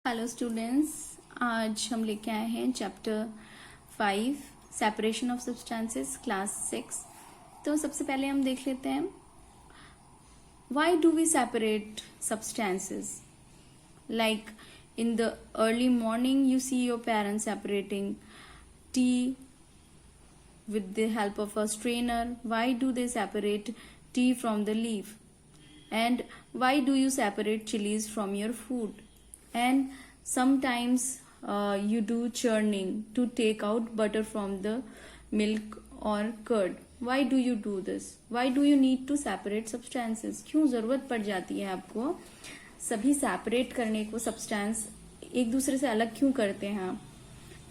Hello students, आज हम लेके आए हैं chapter 5 separation of substances class 6। तो सबसे पहले हम देख लेते हैं why do we separate substances. Like in the early morning you see your parents separating tea with the help of a strainer. Why do they separate tea from the leaf? And why do you separate chilies from your food? And sometimes you do churning to take out butter from the milk or curd. Why do you do this? Why do you need to separate substances? क्यों जरूरत पड़ जाती है आपको सभी separate करने को? Substance एक दूसरे से अलग क्यों करते हैं आप?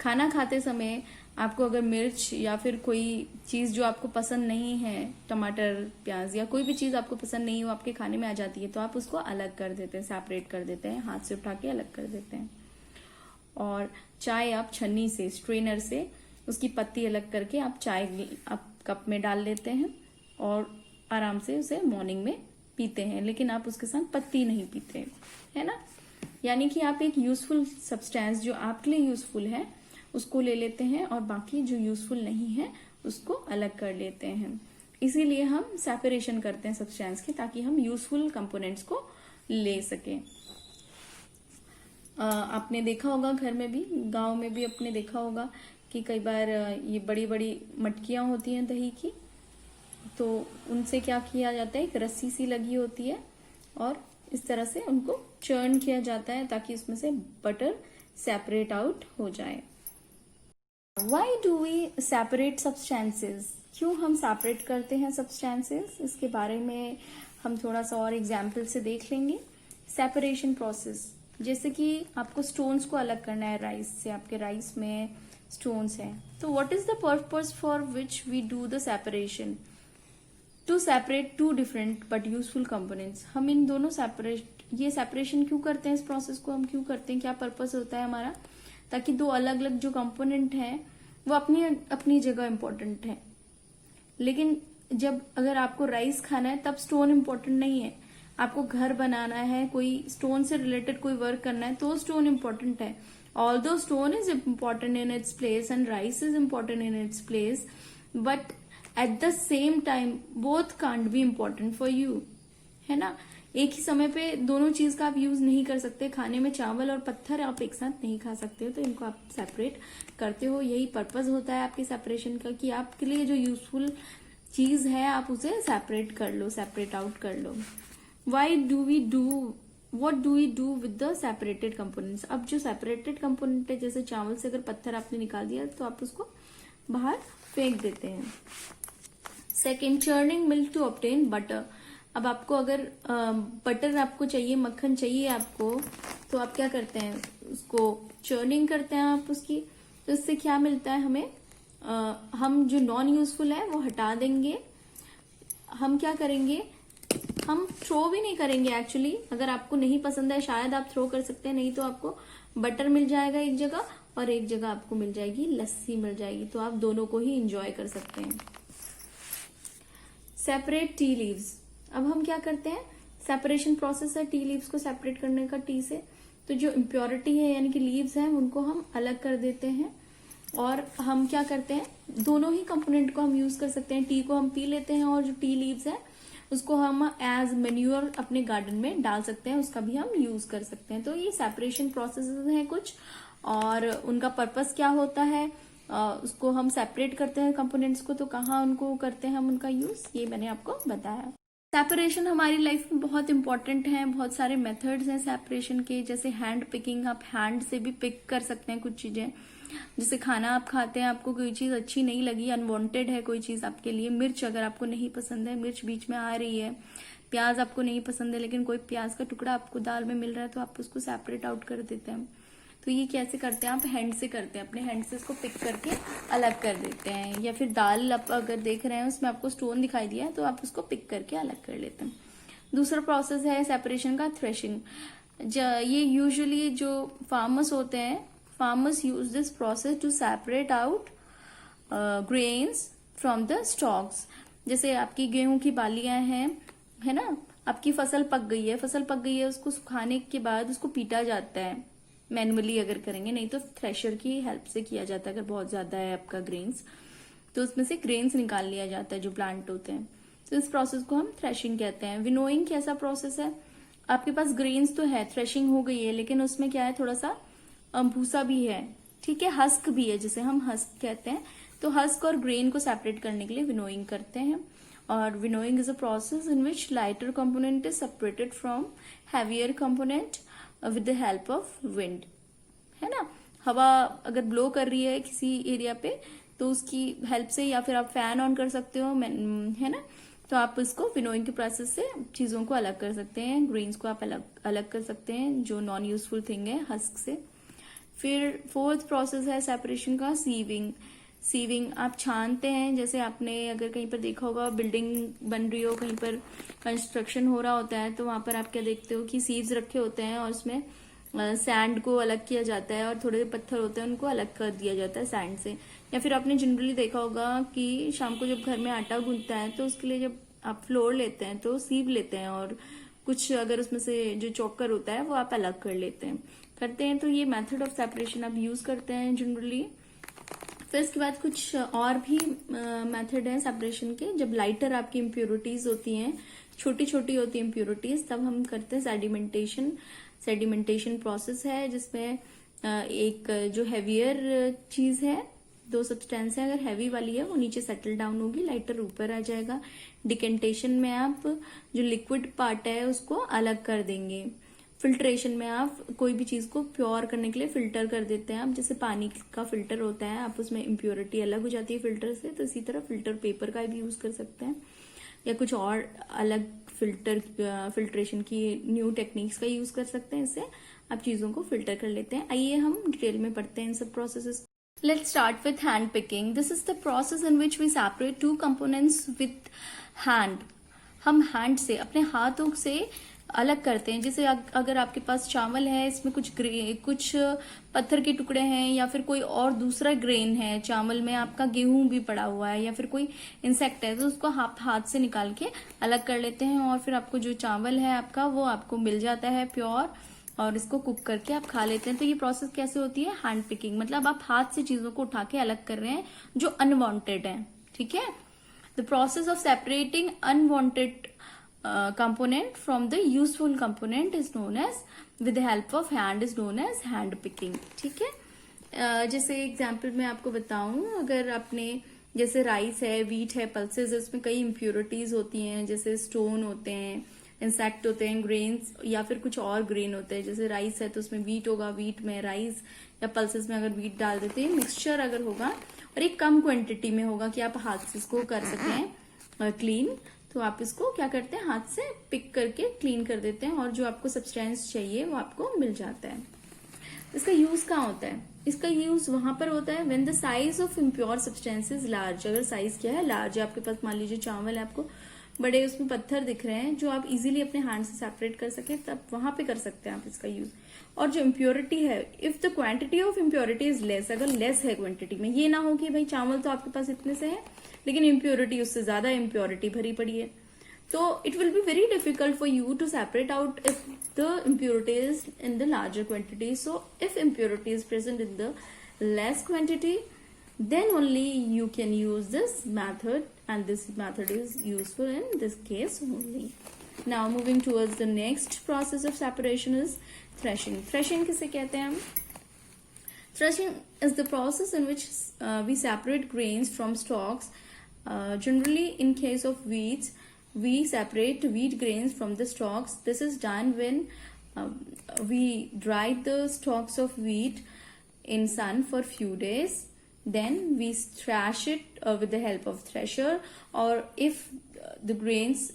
खाना खाते समय आपको अगर मिर्च या फिर कोई चीज जो आपको पसंद नहीं है, टमाटर प्याज या कोई भी चीज आपको पसंद नहीं हो आपके खाने में आ जाती है, तो आप उसको अलग कर देते हैं, सेपरेट कर देते हैं, हाथ से उठा के अलग कर देते हैं। और चाय आप छन्नी से, स्ट्रेनर से उसकी पत्ती अलग करके आप चाय आप कप में डाल लेते हैं और आराम से उसे मॉर्निंग में पीते हैं, लेकिन आप उसके साथ पत्ती नहीं पीते, है ना। यानी कि आप एक यूजफुल सब्सटेंस जो आपके लिए यूजफुल है उसको ले लेते हैं और बाकी जो यूजफुल नहीं है उसको अलग कर लेते हैं। इसीलिए हम सेपरेशन करते हैं सब्सटेंस के, ताकि हम यूजफुल कंपोनेंट्स को ले सकें। आपने देखा होगा घर में भी, गांव में भी आपने देखा होगा कि कई बार ये बड़ी बड़ी मटकियां होती हैं दही की, तो उनसे क्या किया जाता है, एक रस्सी सी लगी होती है और इस तरह से उनको चर्न किया जाता है ताकि उसमें से बटर सेपरेट आउट हो जाए। Why do we separate substances? क्यों हम सेपरेट करते हैं सब्सटेंसेस, इसके बारे में हम थोड़ा सा और एग्जाम्पल से देख लेंगे। सेपरेशन प्रोसेस, जैसे कि आपको स्टोन्स को अलग करना है राइस से, आपके राइस में स्टोन्स हैं, तो what is the purpose for which we do the separation? To separate two different but useful components. हम इन दोनों ये सेपरेशन क्यों करते हैं, इस प्रोसेस को हम क्यों करते हैं, क्या पर्पस होता है हमारा? ताकि दो अलग अलग जो कंपोनेंट हैं वो अपनी अपनी जगह इम्पोर्टेंट है, लेकिन जब अगर आपको राइस खाना है तब स्टोन इम्पोर्टेंट नहीं है। आपको घर बनाना है, कोई स्टोन से रिलेटेड कोई वर्क करना है तो स्टोन इम्पोर्टेंट है। Although stone is important in its place and rice is important in its place, but at the same time both can't be important for you, है ना। एक ही समय पे दोनों चीज का आप यूज नहीं कर सकते। खाने में चावल और पत्थर आप एक साथ नहीं खा सकते हो, तो इनको आप सेपरेट करते हो। यही पर्पस होता है आपके सेपरेशन का, कि आपके लिए जो यूजफुल चीज है आप उसे सेपरेट कर लो, सेपरेट आउट कर लो। What do we do with the separated components? अब जो सेपरेटेड कंपोनेंट है, जैसे चावल से अगर पत्थर आपने निकाल दिया तो आप उसको बाहर फेंक देते हैं। Second, churning milk to obtain butter. अब आपको अगर बटर आपको चाहिए, मक्खन चाहिए आपको, तो आप क्या करते हैं, उसको चर्निंग करते हैं आप उसकी, तो इससे क्या मिलता है हमें? हम जो नॉन यूजफुल है वो हटा देंगे। हम क्या करेंगे, हम थ्रो भी नहीं करेंगे एक्चुअली। अगर आपको नहीं पसंद है शायद आप थ्रो कर सकते हैं, नहीं तो आपको बटर मिल जाएगा एक जगह और एक जगह आपको मिल जाएगी लस्सी मिल जाएगी, तो आप दोनों को ही इंजॉय कर सकते हैं। Separate tea leaves. अब हम क्या करते हैं, सेपरेशन प्रोसेस है टी लीव्स को सेपरेट करने का टी से, तो जो इम्प्योरिटी है यानी कि लीव्स हैं उनको हम अलग कर देते हैं। और हम क्या करते हैं, दोनों ही कंपोनेंट को हम यूज कर सकते हैं। टी को हम पी लेते हैं और जो टी लीव्स है उसको हम एज मेन्यूर अपने गार्डन में डाल सकते हैं, उसका भी हम यूज कर सकते हैं। तो ये सेपरेशन प्रोसेस है कुछ, और उनका पर्पस क्या होता है, उसको हम सेपरेट करते हैं कंपोनेंट्स को, तो कहाँ उनको करते हैं हम उनका यूज, ये मैंने आपको बताया। सेपरेशन हमारी लाइफ में बहुत इंपॉर्टेंट है। बहुत सारे मेथड्स हैं सेपरेशन के, जैसे हैंड पिकिंग, आप हैंड से भी पिक कर सकते हैं कुछ चीजें। जैसे खाना आप खाते हैं, आपको कोई चीज अच्छी नहीं लगी, अनवांटेड है कोई चीज आपके लिए, मिर्च अगर आपको नहीं पसंद है, मिर्च बीच में आ रही है, प्याज आपको नहीं पसंद है, लेकिन कोई प्याज का टुकड़ा आपको दाल में मिल रहा है तो आप उसको सेपरेट आउट कर देते हैं। तो ये कैसे करते हैं, आप हैंड से करते हैं, अपने हैंड से इसको पिक करके अलग कर देते हैं। या फिर दाल आप अगर देख रहे हैं उसमें आपको स्टोन दिखाई दिया है तो आप उसको पिक करके अलग कर लेते हैं। दूसरा प्रोसेस है सेपरेशन का, थ्रेशिंग। ये यूजुअली जो फार्मर्स होते हैं, farmers use this process to separate out grains from the stalks. जैसे आपकी गेहूं की बालियां हैं, है ना, आपकी फसल पक गई है, उसको सुखाने के बाद उसको पीटा जाता है, मैनुअली अगर करेंगे, नहीं तो थ्रेशर की हेल्प से किया जाता है। अगर बहुत ज्यादा है आपका ग्रेन्स तो उसमें से ग्रेन्स निकाल लिया जाता है जो प्लांट होते हैं। तो इस प्रोसेस को हम थ्रेशिंग कहते हैं। विनोइंग कैसा प्रोसेस है, आपके पास ग्रेन्स तो है, थ्रेशिंग हो गई है, लेकिन उसमें क्या है, थोड़ा सा भूसा भी है, ठीक है, हस्क भी है, जिसे हम हस्क कहते हैं। तो हस्क और ग्रेन को सेपरेट करने के लिए विनोइंग करते हैं। और winnowing is a process in which lighter component is separated from heavier component with the help of wind, है ना। हवा अगर ब्लो कर रही है किसी एरिया पे तो उसकी हेल्प से, या फिर आप फैन ऑन कर सकते हो, है ना, तो आप इसको विनोइंग के प्रोसेस से चीजों को अलग कर सकते हैं। ग्रेन्स को आप अलग कर सकते हैं जो नॉन यूजफुल थिंग है हस्क से। फिर फोर्थ प्रोसेस है सेपरेशन का, सीविंग। सीविंग आप छानते हैं, जैसे आपने अगर कहीं पर देखा होगा, बिल्डिंग बन रही हो, कहीं पर कंस्ट्रक्शन हो रहा होता है, तो वहां पर आप क्या देखते हो कि सीव्स रखे होते हैं और उसमें सैंड को अलग किया जाता है और थोड़े पत्थर होते हैं उनको अलग कर दिया जाता है सैंड से। या फिर आपने जनरली देखा होगा कि शाम को जब घर में आटा गूंथता है तो उसके लिए जब आप फ्लोर लेते हैं तो सीव लेते हैं और कुछ अगर उसमें से जो चोकर होता है वो आप अलग कर लेते हैं, करते हैं। तो ये मेथड ऑफ सेपरेशन आप यूज करते हैं जनरली। फिर इसके बाद कुछ और भी मेथड है सेपरेशन के। जब लाइटर आपकी इम्प्योरिटीज होती हैं, छोटी छोटी होती है इम्प्योरिटीज, तब हम करते हैं सेडिमेंटेशन। सेडिमेंटेशन प्रोसेस है जिसमें एक जो हैवियर चीज है, दो सब्सटेंस है, अगर हैवी वाली है वो नीचे सेटल डाउन होगी, लाइटर ऊपर आ जाएगा। डिकेंटेशन में आप जो लिक्विड पार्ट है उसको अलग कर देंगे। फिल्ट्रेशन में आप कोई भी चीज को प्योर करने के लिए फिल्टर कर देते हैं। आप जैसे पानी का फिल्टर होता है, आप उसमें इम्प्योरिटी अलग हो जाती है फिल्टर से, तो इसी तरह फिल्टर पेपर का भी यूज कर सकते हैं, या कुछ और अलग फिल्ट्रेशन की न्यू टेक्निक्स का यूज कर सकते हैं। इससे आप चीजों को फिल्टर कर लेते हैं। आइए हम डिटेल में पढ़ते हैं इन सब processes. Let's start with hand picking. This is the process in which we separate two components with hand. हम हैंड से, अपने हाथों से अलग करते हैं। जैसे अगर आपके पास चावल है, इसमें कुछ पत्थर के टुकड़े हैं, या फिर कोई और दूसरा ग्रेन है, चावल में आपका गेहूं भी पड़ा हुआ है, या फिर कोई इंसेक्ट है, तो उसको आप हाथ से निकाल के अलग कर लेते हैं। और फिर आपको जो चावल है आपका वो आपको मिल जाता है प्योर, और इसको कुक करके आप खा लेते हैं। तो ये प्रोसेस कैसे होती है, हैंड पिकिंग, मतलब आप हाथ से चीजों को उठा के अलग कर रहे हैं जो अनवांटेड है, ठीक है। The process of separating unwanted component from the useful component is known as, with the help of hand, is known as hand picking, ठीक है। जैसे एग्जांपल मैं आपको बताऊं, अगर आपने जैसे राइस है, वीट है, पल्सेस है, उसमें कई इम्प्योरिटीज होती हैं, जैसे स्टोन होते हैं, इंसेक्ट होते हैं, ग्रेन्स, या फिर कुछ और ग्रेन होते हैं। जैसे राइस है तो उसमें वीट होगा, वीट में राइस, या पल्सेस में अगर वीट डाल देते हैं, मिक्सचर अगर होगा और एक कम क्वांटिटी में होगा कि आप हाथ से इसको कर सकें क्लीन, तो आप इसको क्या करते हैं, हाथ से पिक करके क्लीन कर देते हैं और जो आपको सब्सटेंस चाहिए वो आपको मिल जाता है। इसका यूज कहाँ होता है, इसका यूज वहां पर होता है when the size of impure substance is large. अगर साइज क्या है, लार्ज है, आपके पास मान लीजिए चावल है, आपको बड़े उसमें पत्थर दिख रहे हैं जो आप इजीली अपने हैंड से सेपरेट कर सके, तब वहां पे कर सकते हैं आप इसका यूज। और जो इम्प्योरिटी है, if the quantity of impurity is less, अगर लेस है क्वांटिटी में, ये ना हो कि भाई चावल तो आपके पास इतने से है लेकिन इम्प्योरिटी उससे ज्यादा इम्प्योरिटी भरी पड़ी है, तो it will be very difficult for you to separate out if the impurities in the larger quantity. So if impurity is present in the less quantity, then only you can use this method, and this method is useful in this case only. Now moving towards the next process of separation is threshing. Threshing किसे कहते हैं हम? Threshing is the process in which we separate grains from stalks. Generally in case of wheat, we separate wheat grains from the stalks. This is done when we dry the stalks of wheat in sun for few days, then we thrash it with the help of thresher, or if the grains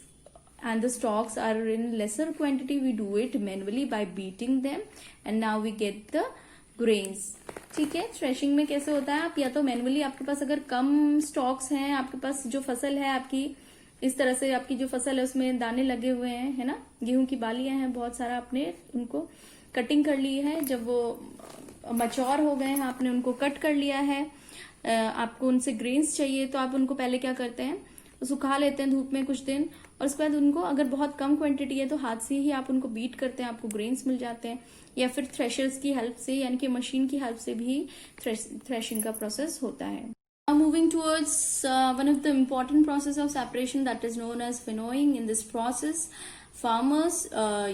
and the stalks are in lesser quantity, we do it manually by beating them, and now we get the grains, ठीक है। Threshing में कैसे होता है, आप या तो manually, आपके पास अगर कम स्टॉक्स हैं, आपके पास जो फसल है आपकी, इस तरह से आपकी जो फसल है उसमें दाने लगे हुए हैं, है ना, गेहूं की बालियां हैं बहुत सारा, आपने उनको कटिंग कर ली है, जब वो मच्योर हो गए हैं आपने उनको कट कर लिया है, आपको उनसे ग्रेन्स चाहिए, तो आप उनको पहले क्या करते हैं, सुखा लेते हैं धूप में कुछ दिन, और उसके बाद उनको अगर बहुत कम क्वांटिटी है तो हाथ से ही आप उनको बीट करते हैं, आपको ग्रेन्स मिल जाते हैं। या फिर थ्रेशर्स की हेल्प से यानी कि मशीन की हेल्प से भी थ्रेशिंग का प्रोसेस होता है. Now moving towards one of the important process of separation that is known as winnowing. In this process, farmers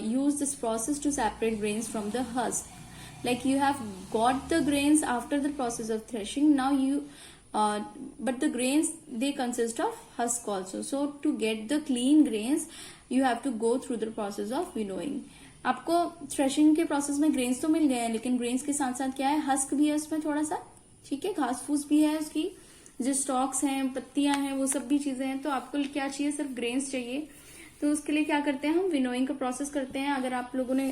use this process to separate grains from the husk. Like you have got the grains after the process of threshing. Now but the grains they consist of husk also. So to get the clean grains, you have to go through the process of winnowing. आपको threshing के process में grains तो मिल गए हैं, लेकिन grains के साथ साथ क्या है, हस्क भी है उसमें थोड़ा सा, ठीक है, घास फूस भी है, उसकी जो स्टॉक्स हैं, पत्तियां हैं, वो सब भी चीजें हैं. तो आपको क्या चाहिए, सिर्फ ग्रेन्स चाहिए. तो उसके लिए क्या करते हैं, हम विनोइंग का प्रोसेस करते हैं. अगर आप लोगों ने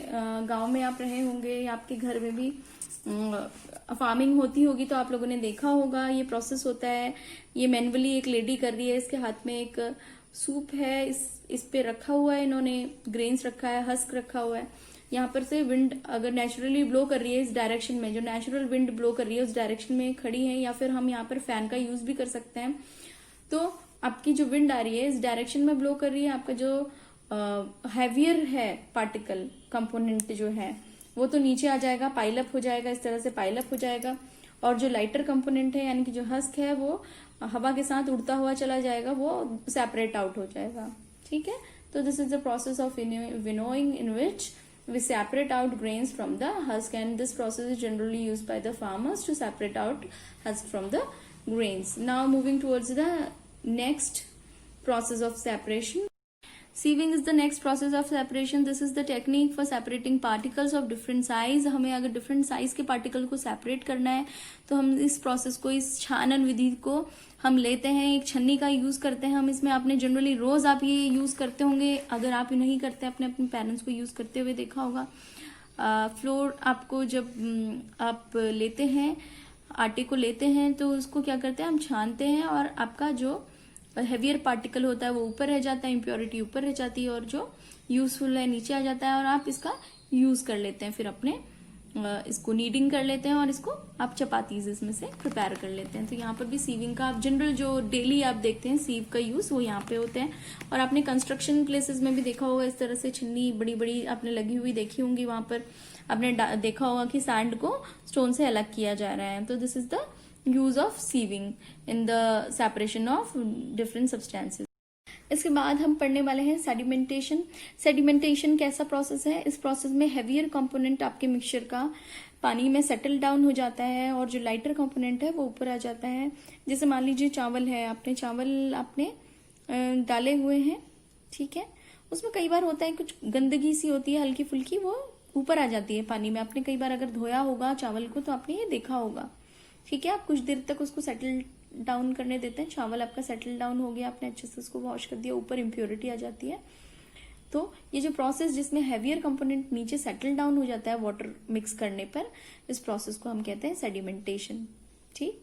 गांव में आप रहे होंगे या आपके घर में भी फार्मिंग होती होगी तो आप लोगों ने देखा होगा ये प्रोसेस होता है. ये मैनुअली एक लेडी कर रही है, इसके हाथ में एक सूप है, इस पे रखा हुआ है, इन्होंने ग्रेन्स रखा है, हस्क रखा हुआ है. यहाँ पर से विंड अगर नेचुरली ब्लो कर रही है इस डायरेक्शन में, जो नेचुरल विंड ब्लो कर रही है उस डायरेक्शन में खड़ी है, या फिर हम यहाँ पर फैन का यूज भी कर सकते हैं. तो आपकी जो विंड आ रही है इस डायरेक्शन में ब्लो कर रही है. आपका जो हैवियर है पार्टिकल कंपोनेंट जो है वो तो नीचे आ जाएगा, पाइल अप हो जाएगा, इस तरह से पाइल अप हो जाएगा. और जो लाइटर कंपोनेंट है यानी कि जो हस्क है वो हवा के साथ उड़ता हुआ चला जाएगा, वो सेपरेट आउट हो जाएगा. ठीक है, तो this is the process of winnowing in which we separate out grains from the husk, and this process is generally used by the farmers to separate out husk from the grains. Now moving towards the next process of separation. Sieving is the next process of separation. This is the technique for separating particles of different size. हमें अगर different size के particle को separate करना है तो हम इस process को, इस छानन विधि को हम लेते हैं, एक छन्नी का यूज करते हैं हम इसमें. आपने जनरली रोज आप ये यूज करते होंगे, अगर आप ये नहीं करते अपने अपने पेरेंट्स को यूज करते हुए देखा होगा. फ्लोर आपको जब आप लेते हैं, आटे को लेते हैं तो उसको क्या करते हैं, हम छानते हैं और आपका जो हैवियर पार्टिकल होता है वो ऊपर रह जाता है, इम्प्योरिटी ऊपर रह जाती है, और जो यूजफुल है नीचे आ जाता है, और आप इसका यूज कर लेते हैं. फिर अपने इसको नीडिंग कर लेते हैं और इसको आप चपातीज इसमें से प्रिपेयर कर लेते हैं. तो यहाँ पर भी सीविंग का आप जनरल जो डेली आप देखते हैं सीव का यूज वो यहाँ पे होते हैं. और आपने कंस्ट्रक्शन प्लेसेस में भी देखा होगा इस तरह से छन्नी बड़ी बड़ी आपने लगी हुई देखी होंगी, वहां पर आपने देखा होगा कि सैंड को स्टोन से अलग किया जा रहा है. तो this is the use of sieving in the separation of different substances. इसके बाद हम पढ़ने वाले हैं सेडिमेंटेशन. सेडिमेंटेशन कैसा प्रोसेस है, इस प्रोसेस में हैवियर कंपोनेंट आपके मिक्सचर का पानी में सेटल डाउन हो जाता है और जो लाइटर कंपोनेंट है वो ऊपर आ जाता है. जैसे मान लीजिए चावल है, चावल आपने डाले हुए हैं, ठीक है, उसमें कई बार होता है कुछ गंदगी सी होती है हल्की फुल्की, वो ऊपर आ जाती है पानी में. आपने कई बार अगर धोया होगा चावल को तो आपने ये देखा होगा, ठीक है. आप कुछ देर तक उसको सेटल डाउन करने देते हैं, चावल आपका सेटल डाउन हो गया, आपने अच्छे से उसको वॉश कर दिया, ऊपर इम्प्योरिटी आ जाती है. तो ये जो प्रोसेस जिसमें हैवियर कंपोनेंट नीचे सेटल डाउन हो जाता है वाटर मिक्स करने पर, इस प्रोसेस को हम कहते हैं सेडिमेंटेशन. ठीक,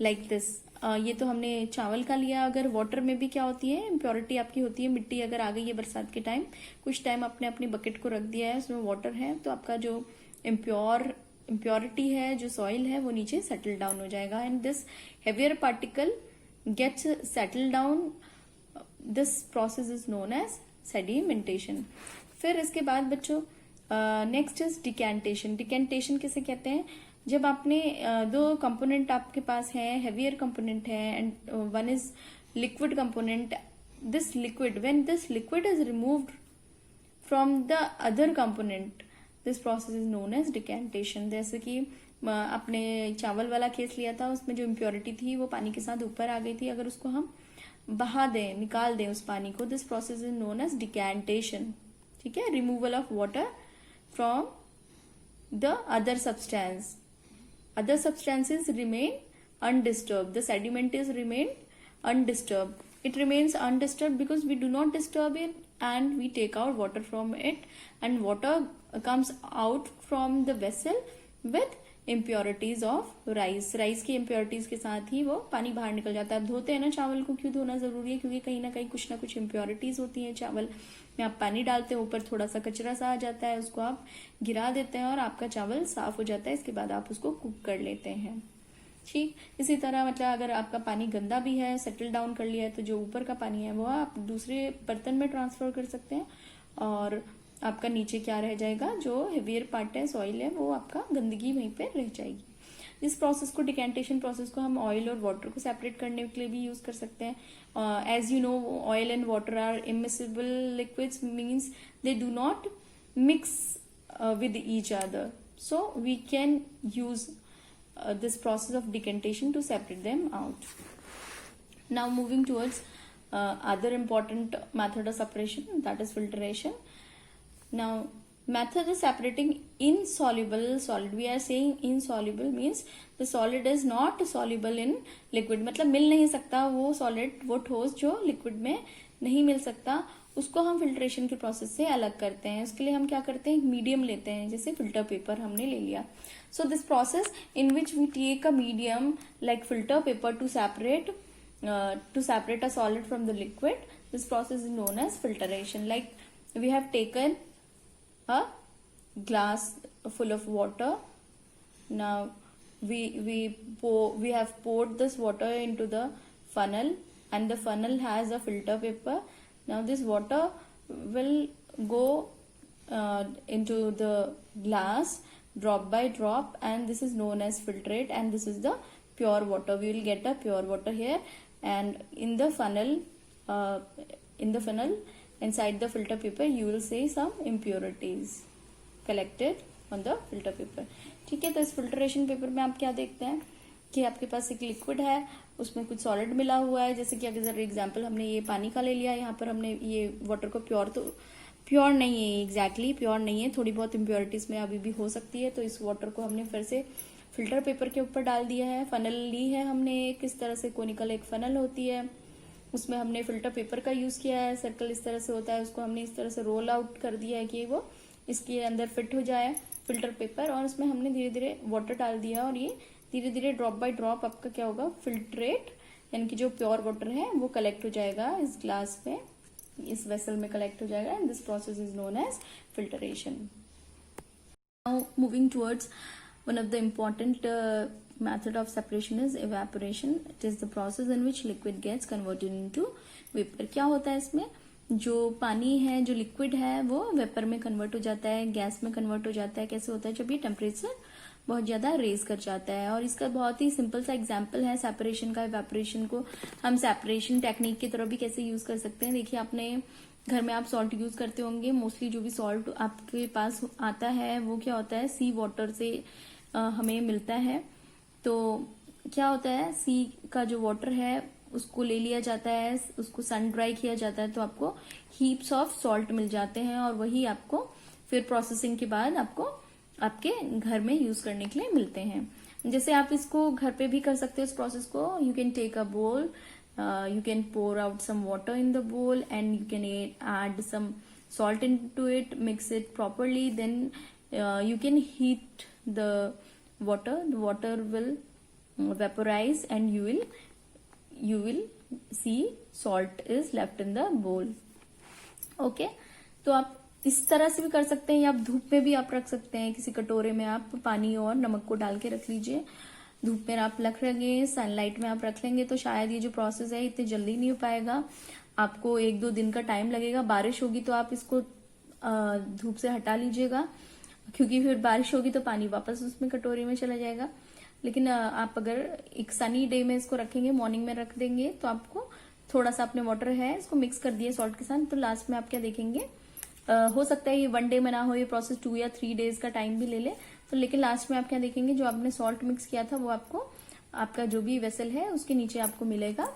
लाइक दिस. ये तो हमने चावल का लिया. अगर वाटर में भी क्या होती है, इम्प्योरिटी आपकी होती है. मिट्टी अगर आ गई है बरसात के टाइम, कुछ टाइम आपने अपनी बकेट को रख दिया है, उसमें वाटर है, तो आपका जो इम्प्योरिटी है, जो सॉइल है, वो नीचे सेटल डाउन हो जाएगा. And this heavier particle gets settle down. This process is known as sedimentation. फिर इसके बाद बच्चों नेक्स्ट इज डिकेंटेशन. डिकेंटेशन किसे कहते हैं, जब आपने दो कंपोनेंट आपके पास है, हेवियर कंपोनेंट है and one is liquid component. This liquid, when this liquid is removed from the other component, this process is known as decantation. जैसे कि आपने चावल वाला केस लिया था, उसमें जो इम्प्योरिटी थी वो पानी के साथ ऊपर आ गई थी, अगर उसको हम बहा दें, निकाल दें उस पानी को, this process is known as decantation. ठीक है, removal of water from the other substance. Other substances remain undisturbed. The sediment is remain undisturbed. It remains undisturbed because we do not disturb it and we take out water from it, and water comes out from the vessel with impurities of rice. Rice की impurities के साथ ही वो पानी बाहर निकल जाता है. अब धोते हैं ना चावल को, क्यों धोना जरूरी है, क्योंकि कहीं ना कुछ impurities होती हैं. चावल में आप पानी डालते हैं, ऊपर थोड़ा सा कचरा सा आ जाता है, उसको आप गिरा देते हैं और आपका चावल साफ हो जाता है. इसके बाद आप उसको कुक कर लेते हैं. ठीक, इसी तरह मतलब अगर आपका पानी गंदा भी है, सेटल डाउन कर लिया है, तो जो ऊपर का पानी है वो आप दूसरे बर्तन में ट्रांसफर कर सकते हैं और आपका नीचे क्या रह जाएगा, जो हेवियर पार्ट है सॉइल है वो आपका गंदगी वहीं पे रह जाएगी। इस प्रोसेस को, डिकेंटेशन प्रोसेस को हम ऑयल और वाटर को सेपरेट करने के लिए भी यूज कर सकते हैं। As you know, oil and water are immiscible liquids, means they do not mix with each other, so we can use this process of decantation to separate them out. Now moving towards other important method of separation, that is filtration. Now method of separating insoluble solid, we are saying insoluble means the solid is not soluble in liquid, मतलब मिल नहीं सकता वो solid, वो ठोस जो liquid में नहीं मिल सकता, उसको हम फिल्ट्रेशन के प्रोसेस से अलग करते हैं। उसके लिए हम क्या करते हैं, मीडियम लेते हैं, जैसे फिल्टर पेपर हमने ले लिया। So this process in which we take a medium like filter paper to separate a solid from the liquid, this process is known as filtration. Like we have taken a glass full of water, now we have poured this water into the funnel and the funnel has a filter paper. Now this water will go into the glass drop by drop, and this is known as filtrate, and this is the pure water. We will get a pure water here, and in the funnel inside the filter paper you will see some impurities collected on the filter paper. ठीक है, तो इस filtration paper में आप क्या देखते हैं कि आपके पास एक लिक्विड है, उसमें कुछ सॉलिड मिला हुआ है। जैसे कि अगर एग्जांपल हमने ये पानी का ले लिया, यहाँ पर हमने ये वाटर को प्योर नहीं है, एग्जैक्टली प्योर नहीं है, थोड़ी बहुत इम्प्योरिटीज में अभी भी हो सकती है। तो इस वाटर को हमने फिर से फिल्टर पेपर के ऊपर डाल दिया है। फनल ली है हमने, किस तरह से कोनिकल एक फनल होती है, उसमें हमने फिल्टर पेपर का यूज किया है। सर्कल इस तरह से होता है, उसको हमने इस तरह से रोल आउट कर दिया है कि वो इसके अंदर फिट हो जाए फिल्टर पेपर, और उसमें हमने धीरे धीरे वाटर डाल दिया, और ये धीरे धीरे ड्रॉप बाय ड्रॉप आपका क्या होगा, फिल्ट्रेट यानी कि जो प्योर वाटर है वो कलेक्ट हो जाएगा इस ग्लास में, इस वेसल में कलेक्ट हो जाएगा, and this process is known as filtration. Now moving towards one of the important method of separation is evaporation. It is the process in which liquid gets converted into vapor. क्या होता है इसमें, जो पानी है, जो लिक्विड है, वो वेपर में कन्वर्ट हो जाता है, गैस में कन्वर्ट हो जाता है। कैसे होता है, जब ये टेम्परेचर बहुत ज्यादा रेज कर जाता है। और इसका बहुत ही सिंपल सा एग्जांपल है सेपरेशन का। इवेपोरेशन को हम सेपरेशन टेक्निक की तरह भी कैसे यूज कर सकते हैं, देखिए अपने घर में आप सॉल्ट यूज करते होंगे, मोस्टली जो भी सॉल्ट आपके पास आता है वो क्या होता है, सी वाटर से हमें मिलता है। तो क्या होता है, सी का जो वाटर है उसको ले लिया जाता है, उसको सन ड्राई किया जाता है, तो आपको हीप्स ऑफ सॉल्ट मिल जाते हैं, और वही आपको फिर प्रोसेसिंग के बाद आपको आपके घर में यूज करने के लिए मिलते हैं। जैसे आप इसको घर पे भी कर सकते हो इस प्रोसेस को। You can take a bowl, you can pour out some water in the bowl, and you can add some salt into it, mix it properly, then you can heat the water will vaporize, and you will see salt is left in the bowl. Okay, तो आप इस तरह से भी कर सकते हैं, या आप धूप में भी आप रख सकते हैं। किसी कटोरे में आप पानी और नमक को डाल के रख लीजिए, धूप में आप रख लेंगे, सनलाइट में आप रख लेंगे, तो शायद ये जो प्रोसेस है इतने जल्दी नहीं हो पाएगा, आपको 1-2 दिन का टाइम लगेगा। बारिश होगी तो आप इसको धूप से हटा लीजिएगा, क्योंकि फिर बारिश होगी तो पानी वापस उसमें कटोरी में चला जाएगा। लेकिन आप अगर एक सनी डे में इसको रखेंगे, मॉर्निंग में रख देंगे, तो आपको थोड़ा सा अपने वाटर है इसको मिक्स कर दिए सॉल्ट के साथ, तो लास्ट में आप क्या देखेंगे, हो सकता है ये 1 डे में ना हो, ये प्रोसेस 2 या 3 डेज का टाइम भी ले ले, तो लेकिन लास्ट में आप क्या देखेंगे, जो आपने सॉल्ट मिक्स किया था वो आपको आपका जो भी वेसल है उसके नीचे आपको मिलेगा,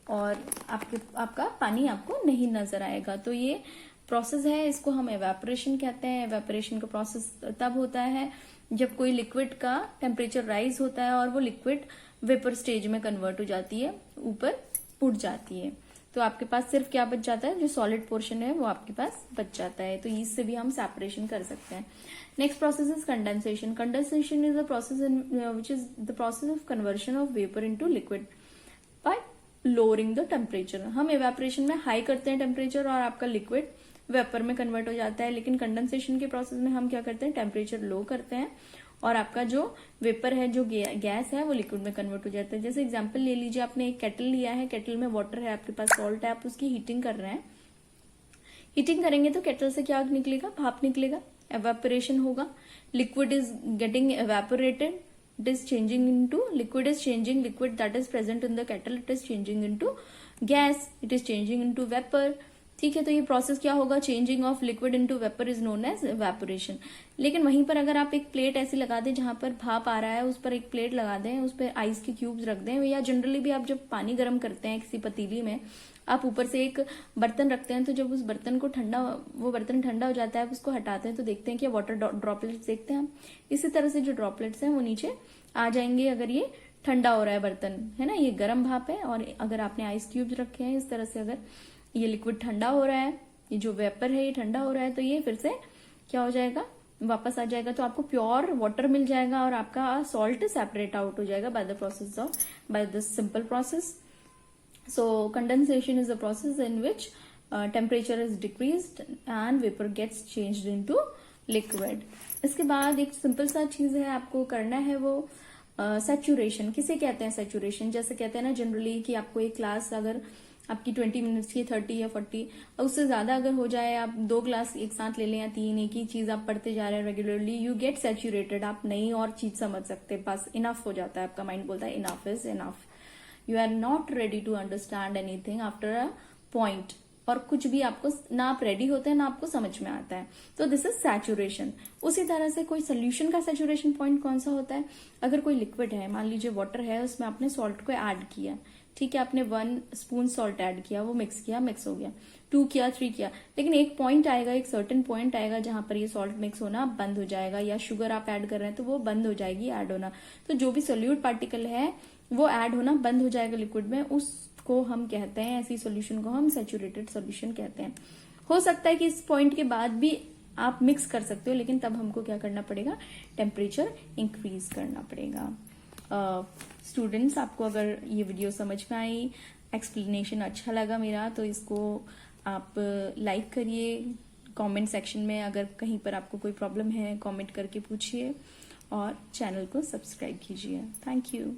और आपका पानी आपको नहीं नजर आएगा। तो ये प्रोसेस है, इसको हम एवेपोरेशन कहते हैं। एवेपोरेशन का प्रोसेस तब होता है जब कोई लिक्विड का टेम्परेचर राइज होता है और वो लिक्विड वेपर स्टेज में कन्वर्ट हो जाती है, ऊपर उठ जाती है, तो आपके पास सिर्फ क्या बच जाता है, जो सॉलिड पोर्शन है वो आपके पास बच जाता है। तो इससे भी हम सेपरेशन कर सकते हैं। Next process is condensation. Condensation is the process which is the process of conversion of vapour into liquid bye lowering the temperature. हम एवेपोरेशन में हाई करते हैं टेम्परेचर और आपका लिक्विड वेपर में कन्वर्ट हो जाता है, लेकिन कंडेंसेशन के प्रोसेस में हम क्या करते हैं, टेम्परेचर लो करते हैं और आपका जो वेपर है, जो गैस है, वो लिक्विड में कन्वर्ट हो जाता है। जैसे एग्जांपल ले लीजिए, आपने एक केटल लिया है, केटल में वाटर है, आपके पास सॉल्ट है, आप उसकी हीटिंग कर रहे हैं। हीटिंग करेंगे तो केटल से क्या निकलेगा, भाप निकलेगा, एवेपोरेशन होगा, liquid is getting evaporated, it is changing into liquid is changing liquid that is present in the kettle, it is changing into gas, it is changing into vapor. ठीक है, तो ये प्रोसेस क्या होगा, changing of liquid into vapour is known as evaporation. लेकिन वहीं पर अगर आप एक प्लेट ऐसी लगा दें जहां पर भाप आ रहा है, उस पर एक प्लेट लगा दें, उस पर आइस के क्यूब्स रख दें, या जनरली भी आप जब पानी गर्म करते हैं किसी पतीली में, आप ऊपर से एक बर्तन रखते हैं, तो जब उस बर्तन को वो बर्तन ठंडा हो जाता है, उसको हटाते हैं तो देखते हैं कि वाटर ड्रॉपलेट्स देखते हैं हम। इसी तरह से जो ड्रॉपलेट्स हैं वो नीचे आ जाएंगे अगर ये ठंडा हो रहा है बर्तन, है ना, ये गर्म भाप है। और अगर आपने आइस क्यूब्स रखे हैं इस तरह से, अगर ये लिक्विड ठंडा हो रहा है, ये जो वेपर है ये ठंडा हो रहा है, तो ये फिर से क्या हो जाएगा, वापस आ जाएगा, तो आपको प्योर वाटर मिल जाएगा और आपका सॉल्ट सेपरेट आउट हो जाएगा by this simple process. So condensation is a process in which temperature is decreased and vapor gets changed into liquid. इसके बाद एक सिंपल सा चीज है आपको करना है, वो सैचुरेशन। किसे कहते हैं सैचुरेशन? जैसे कहते हैं ना जनरली कि आपको एक क्लास अगर आपकी 20 मिनट्स की 30 या 40 उससे ज्यादा अगर हो जाए, आप 2 क्लास एक साथ ले लें या 3, एक ही चीज आप पढ़ते जा रहे हैं रेगुलरली, यू गेट सैचुरेटेड, आप नई और चीज समझ सकते, बस इनफ हो जाता है, आपका माइंड बोलता है enough is enough, you are not ready to understand anything after a point, और कुछ भी आपको ना आप रेडी होते हैं ना आपको समझ में आता है, तो दिस इज सैचुरेशन। उसी तरह से कोई सोल्यूशन का सैचुरेशन पॉइंट कौन सा होता है, अगर कोई लिक्विड है, मान लीजिए वाटर है, उसमें आपने सॉल्ट को ऐड किया, ठीक है, आपने 1 स्पून सॉल्ट ऐड किया, वो मिक्स किया, मिक्स हो गया, 2 किया, 3 किया, लेकिन एक पॉइंट आएगा, एक सर्टेन पॉइंट आएगा जहां पर ये सॉल्ट मिक्स होना बंद हो जाएगा, या शुगर आप ऐड कर रहे हैं तो वो बंद हो जाएगी ऐड होना, तो जो भी सोल्यूट पार्टिकल है वो ऐड होना बंद हो जाएगा लिक्विड में, उसको हम कहते हैं, ऐसी सॉल्यूशन को हम सैचुरेटेड सॉल्यूशन कहते हैं। हो सकता है कि इस पॉइंट के बाद भी आप मिक्स कर सकते हो, लेकिन तब हमको क्या करना पड़ेगा, टेम्परेचर इंक्रीज करना पड़ेगा। स्टूडेंट्स, आपको अगर ये वीडियो समझ में आई, एक्सप्लेनेशन अच्छा लगा मेरा, तो इसको आप लाइक करिए, कमेंट सेक्शन में अगर कहीं पर आपको कोई प्रॉब्लम है कमेंट करके पूछिए, और चैनल को सब्सक्राइब कीजिए। Thank you.